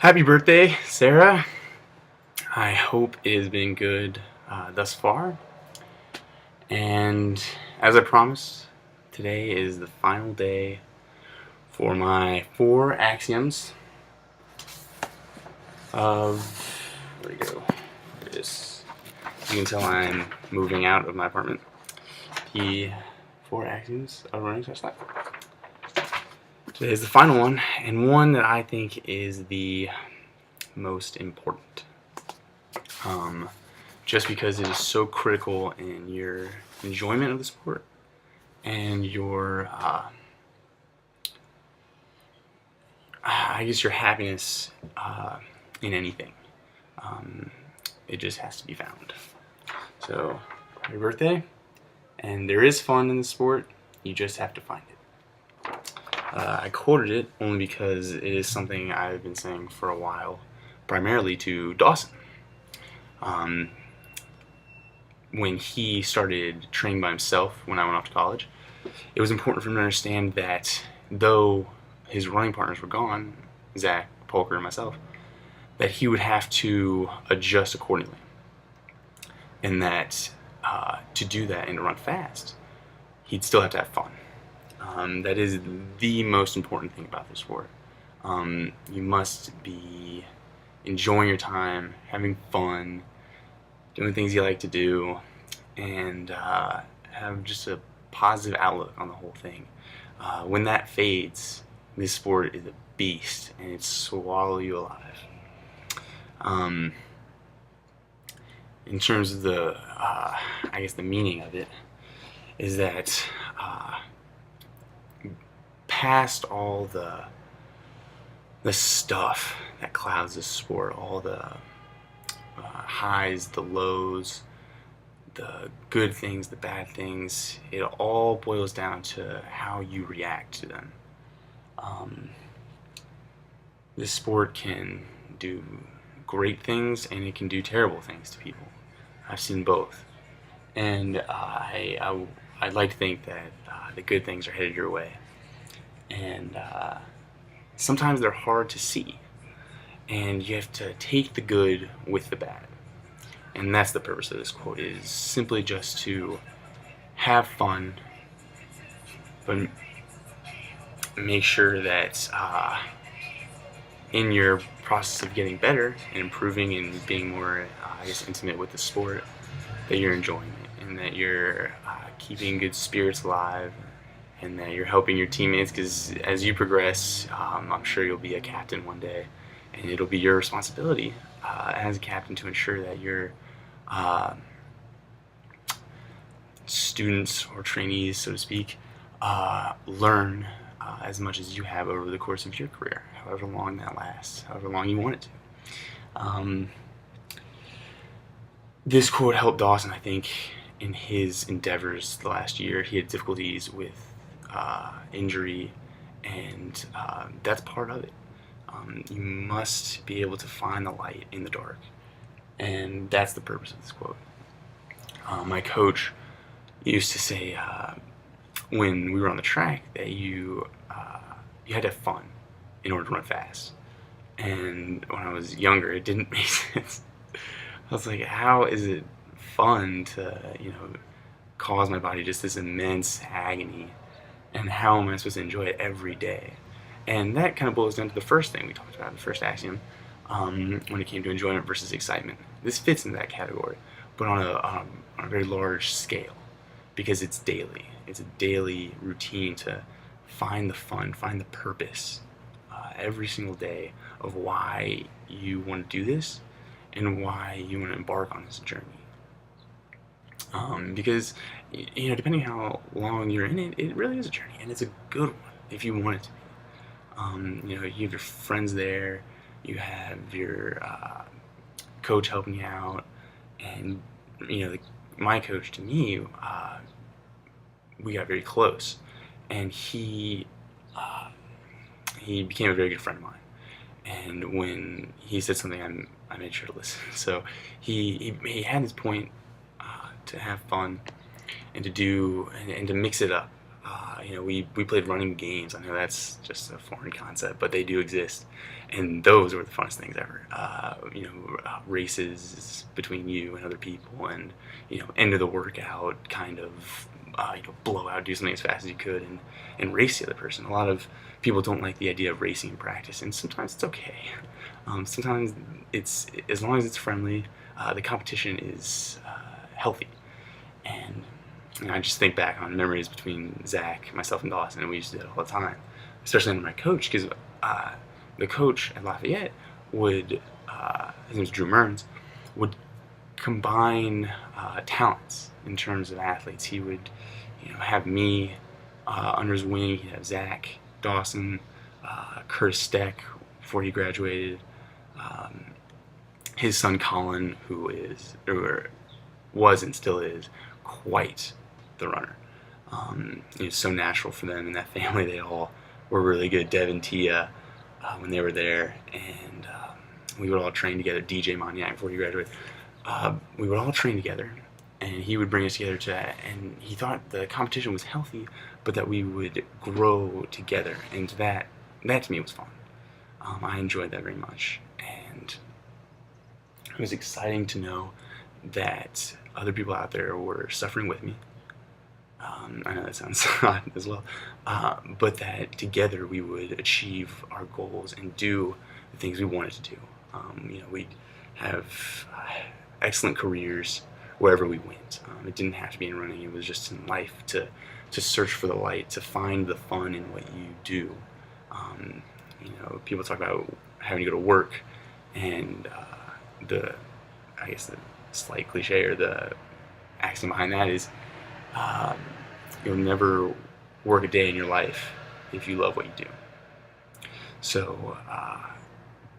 Happy birthday, Sarah. I hope it has been good thus far. And as I promised, today is the final day for my 4 axioms of. Where'd it go? There it is. You can tell I'm moving out of my apartment. The 4 axioms of running such life. Today is the final one, and one that I think is the most important. Just because it is so critical in your enjoyment of the sport and your, I guess, your happiness in anything. It just has to be found. So, your birthday, and there is fun in the sport, you just have to find it. I quoted it only because it is something I've been saying for a while, primarily to Dawson. When he started training by himself when I went off to college, it was important for him to understand that though his running partners were gone, Zach, Polker, and myself, that he would have to adjust accordingly. And that to do that and to run fast, he'd still have to have fun. That is the most important thing about this sport. You must be enjoying your time, having fun, doing things you like to do, and have just a positive outlook on the whole thing. When that fades, this sport is a beast, and it swallow you alive. In terms of the, I guess the meaning of it, is that past all the stuff that clouds this sport, all the highs, the lows, the good things, the bad things, it all boils down to how you react to them. This sport can do great things and it can do terrible things to people. I've seen both, and I'd like to think that the good things are headed your way, and sometimes they're hard to see, and you have to take the good with the bad. And that's the purpose of this quote, is simply just to have fun, but make sure that in your process of getting better and improving and being more, I guess, intimate with the sport, that you're enjoying it, and that you're keeping good spirits alive, and that you're helping your teammates, because as you progress, I'm sure you'll be a captain one day, and it'll be your responsibility as a captain to ensure that your students or trainees, so to speak, learn as much as you have over the course of your career, however long that lasts, however long you want it to. This quote helped Dawson, I think, in his endeavors the last year. He had difficulties with injury, and that's part of it. You must be able to find the light in the dark, and that's the purpose of this quote. My coach used to say when we were on the track that you had to have fun in order to run fast. And when I was younger, it didn't make sense. I was like, how is it fun to, cause my body just this immense agony, and how am I supposed to enjoy it every day? And that kind of boils down to the first thing we talked about, the first axiom, when it came to enjoyment versus excitement. This fits in that category, but on a very large scale, because it's daily. It's a daily routine to find the fun, find the purpose every single day of why you want to do this and why you want to embark on this journey. Because, depending how long you're in it, it really is a journey, and it's a good one if you want it to be. You have your friends there, you have your coach helping you out, and my coach, to me, we got very close, and he became a very good friend of mine. And when he said something, I made sure to listen. So he had his point to have fun and to do and to mix it up. We played running games. I know that's just a foreign concept, but they do exist, and those were the funnest things ever. Races between you and other people, and end of the workout kind of blow out, do something as fast as you could, and race the other person. A lot of people don't like the idea of racing in practice, and sometimes it's okay. Sometimes it's, as long as it's friendly, the competition is healthy. And I just think back on memories between Zach, myself, and Dawson, and we used to do it all the time, especially under my coach, because the coach at Lafayette would, his name was Drew Mearns, would combine talents in terms of athletes. He would, have me under his wing. He'd have Zach, Dawson, Curtis Steck before he graduated, his son Colin, who was and still is quite the runner. It's so natural for them in that family. They all were really good. Dev and Tia, when they were there, and we would all train together. DJ Maniac, before he graduated, we would all train together, and he would bring us together and he thought the competition was healthy, but that we would grow together, and that to me was fun. I enjoyed that very much, and it was exciting to know that other people out there were suffering with me. I know that sounds odd as well, but that together we would achieve our goals and do the things we wanted to do. We'd have excellent careers wherever we went. It didn't have to be in running. It was just in life to search for the light, to find the fun in what you do. People talk about having to go to work, and the slight cliche or the axiom behind that is you'll never work a day in your life if you love what you do. So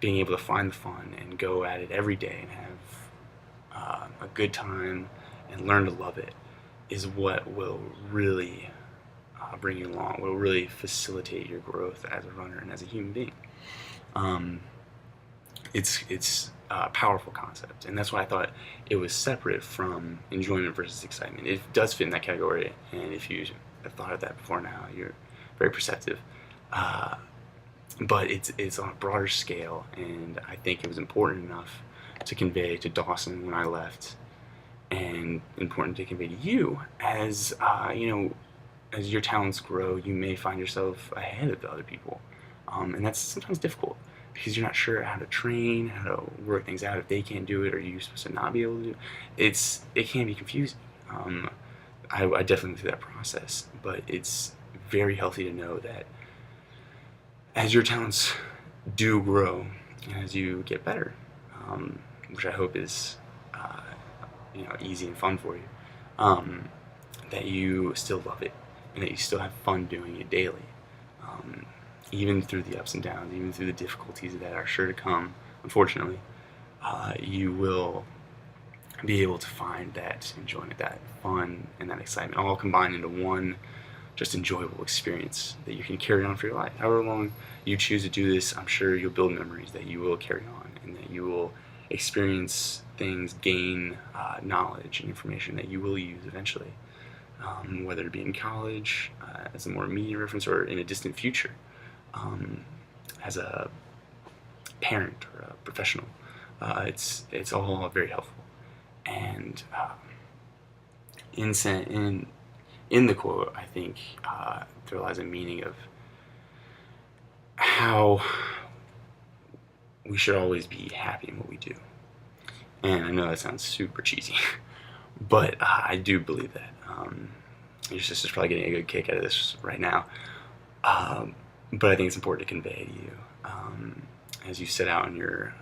being able to find the fun and go at it every day and have a good time and learn to love it is what will really bring you along, will really facilitate your growth as a runner and as a human being. It's a powerful concept, and that's why I thought it was separate from enjoyment versus excitement. It does fit in that category, and if you have thought of that before now, you're very perceptive. But it's on a broader scale, and I think it was important enough to convey to Dawson when I left, and important to convey to you as as your talents grow, you may find yourself ahead of the other people, and that's sometimes difficult because you're not sure how to train, how to work things out. If they can't do it, are you supposed to not be able to do it? It can be confusing. I definitely went through that process, but it's very healthy to know that as your talents do grow and as you get better, which I hope is easy and fun for you, that you still love it and that you still have fun doing it daily, even through the ups and downs, even through the difficulties that are sure to come. Unfortunately, you will be able to find that enjoyment, that fun, and that excitement all combined into one just enjoyable experience that you can carry on for your life. However long you choose to do this, I'm sure you'll build memories that you will carry on, and that you will experience things, gain knowledge and information that you will use eventually, whether it be in college, as a more immediate reference, or in a distant future, as a parent or a professional. It's all very helpful. And in the quote, I think there lies a meaning of how we should always be happy in what we do. And I know that sounds super cheesy, but I do believe that. Your sister's probably getting a good kick out of this right now. But I think it's important to convey to you as you set out in your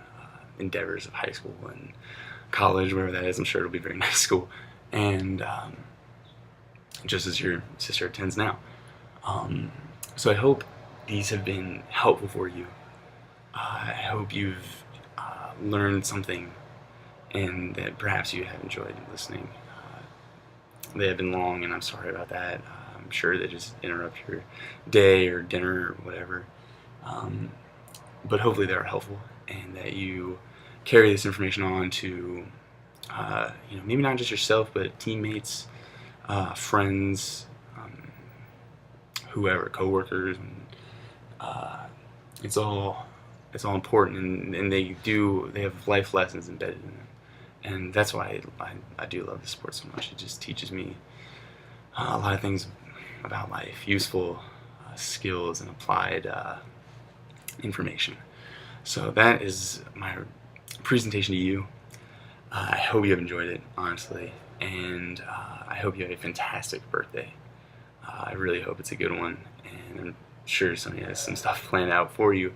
endeavors of high school and college, wherever that is. I'm sure it'll be a very nice school. And just as your sister attends now. So I hope these have been helpful for you. I hope you've learned something and that perhaps you have enjoyed listening. They have been long, and I'm sorry about that. I'm sure they just interrupt your day or dinner or whatever. But hopefully they are helpful, and that you carry this information on to, maybe not just yourself, but teammates, friends, whoever, coworkers, and it's all important, and they have life lessons embedded in them, and that's why I do love the sport so much. It just teaches me a lot of things about life, useful skills and applied information. So that is my presentation to you. I hope you have enjoyed it, honestly, and I hope you have a fantastic birthday. I really hope it's a good one, and I'm sure Sonia has some stuff planned out for you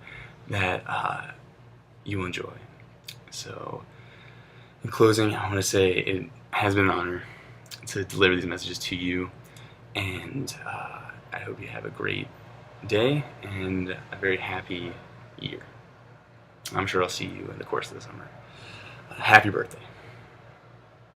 that you will enjoy. So, in closing, I want to say it has been an honor to deliver these messages to you, and I hope you have a great day and a very happy year. I'm sure I'll see you in the course of the summer. Happy birthday.